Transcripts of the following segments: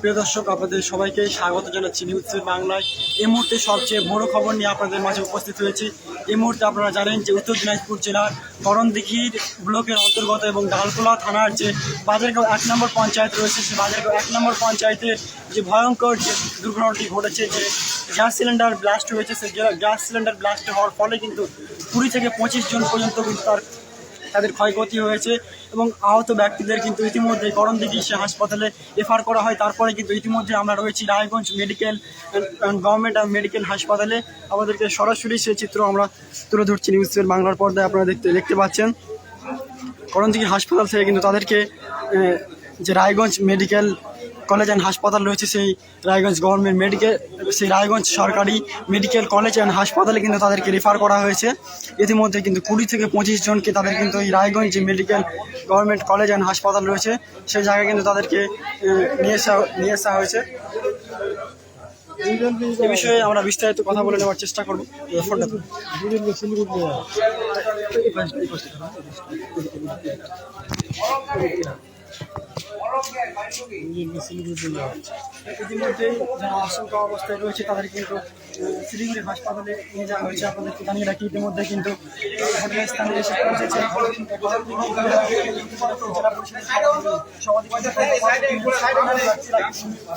প্রিয় দর্শক, আপনাদের সবাইকে স্বাগত জানাচ্ছি নিউজ বাংলায়। এই মুহূর্তে সবচেয়ে বড় খবর নিয়ে আপনাদের মাঝে উপস্থিত হয়েছি। এই মুহূর্তে আপনারা জানেন যে উত্তর দিনাজপুর জেলার করণদিঘির ব্লকের অন্তর্গত এবং ডালখোলা থানার যে বাজারগাঁও 1 নম্বর পঞ্চায়েত রয়েছে, সেই বাজারগাঁও 1 নম্বর পঞ্চায়েতের যে ভয়ঙ্কর যে দুর্ঘটনাটি ঘটেছে, যে গ্যাস সিলিন্ডার ব্লাস্ট হয়েছে, সেই গ্যাস সিলিন্ডার ব্লাস্ট হওয়ার ফলে কিন্তু 20 থেকে 25 জন পর্যন্ত কিন্তু তাদের ক্ষয়ক্ষতি হয়েছে এবং আহত ব্যক্তিদের কিন্তু ইতিমধ্যে করণদিঘি হাসপাতালে রেফার করা হয়। তারপরে কিন্তু ইতিমধ্যে আমরা রয়েছি রায়গঞ্জ মেডিকেল গভর্নমেন্ট মেডিকেল হাসপাতালে। আমাদেরকে সরাসরি সেই চিত্র আমরা তুলে ধরছি নিউজ বাংলার পর্দায়। আপনারা দেখতে পাচ্ছেন করণদিঘি হাসপাতাল থেকে কিন্তু তাদেরকে যে রায়গঞ্জ মেডিকেল কলেজ অ্যান্ড হাসপাতাল রয়েছে, সেই রায়গঞ্জ গভর্নমেন্ট মেডিকেল, সেই রায়গঞ্জ সরকারি মেডিকেল কলেজ অ্যান্ড হাসপাতালে কিন্তু তাদেরকে রেফার করা হয়েছে। ইতিমধ্যে কিন্তু 20 থেকে 25 জনকে তাদের কিন্তু এই রায়গঞ্জ যে মেডিকেল গভর্নমেন্ট কলেজ অ্যান্ড হাসপাতাল রয়েছে, সেই জায়গায় কিন্তু তাদেরকে নিয়ে আসা হয়েছে। এই বিষয়ে আমরা বিস্তারিত কথা বলে নেওয়ার চেষ্টা করবো। ফোনটা ইতিমধ্যে যারা আশঙ্কা অবস্থায় রয়েছে তাদের কিন্তু শিলিগুড়ি হাসপাতালে নিয়ে যাওয়া হয়েছে। আপনাদেরকে জানিয়ে রাখি, ইতিমধ্যে কিন্তু ঘটনাস্থলে এসে পৌঁছেছে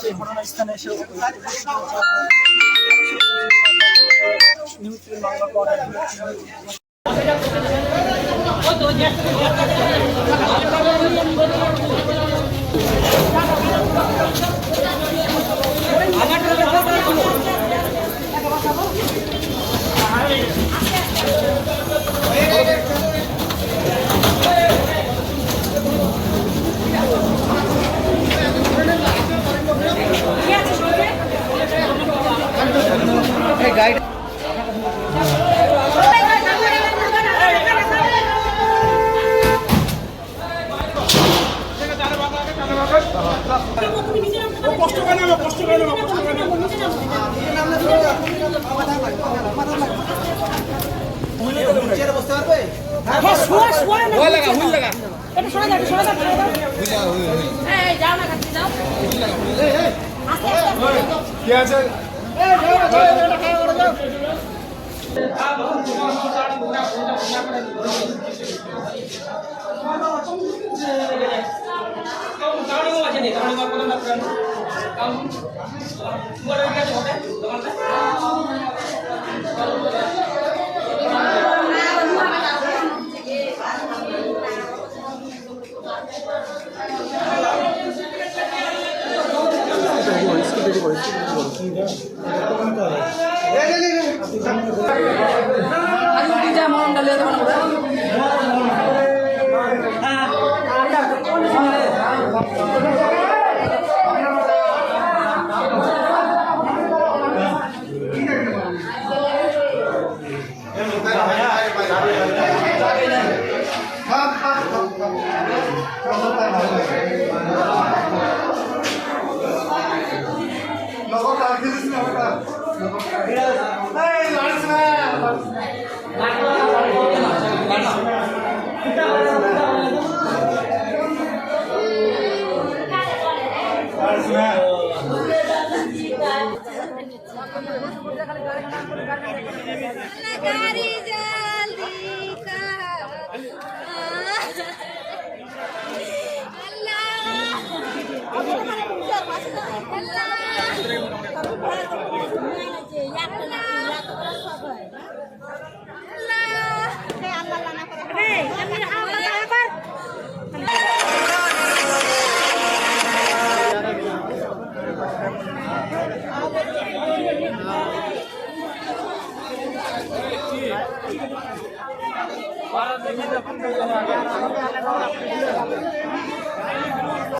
সেই ঘটনাস্থানে এসে নিউজ বাংলা গাইড কষ্ট করে বসতে পারবে। কি আছে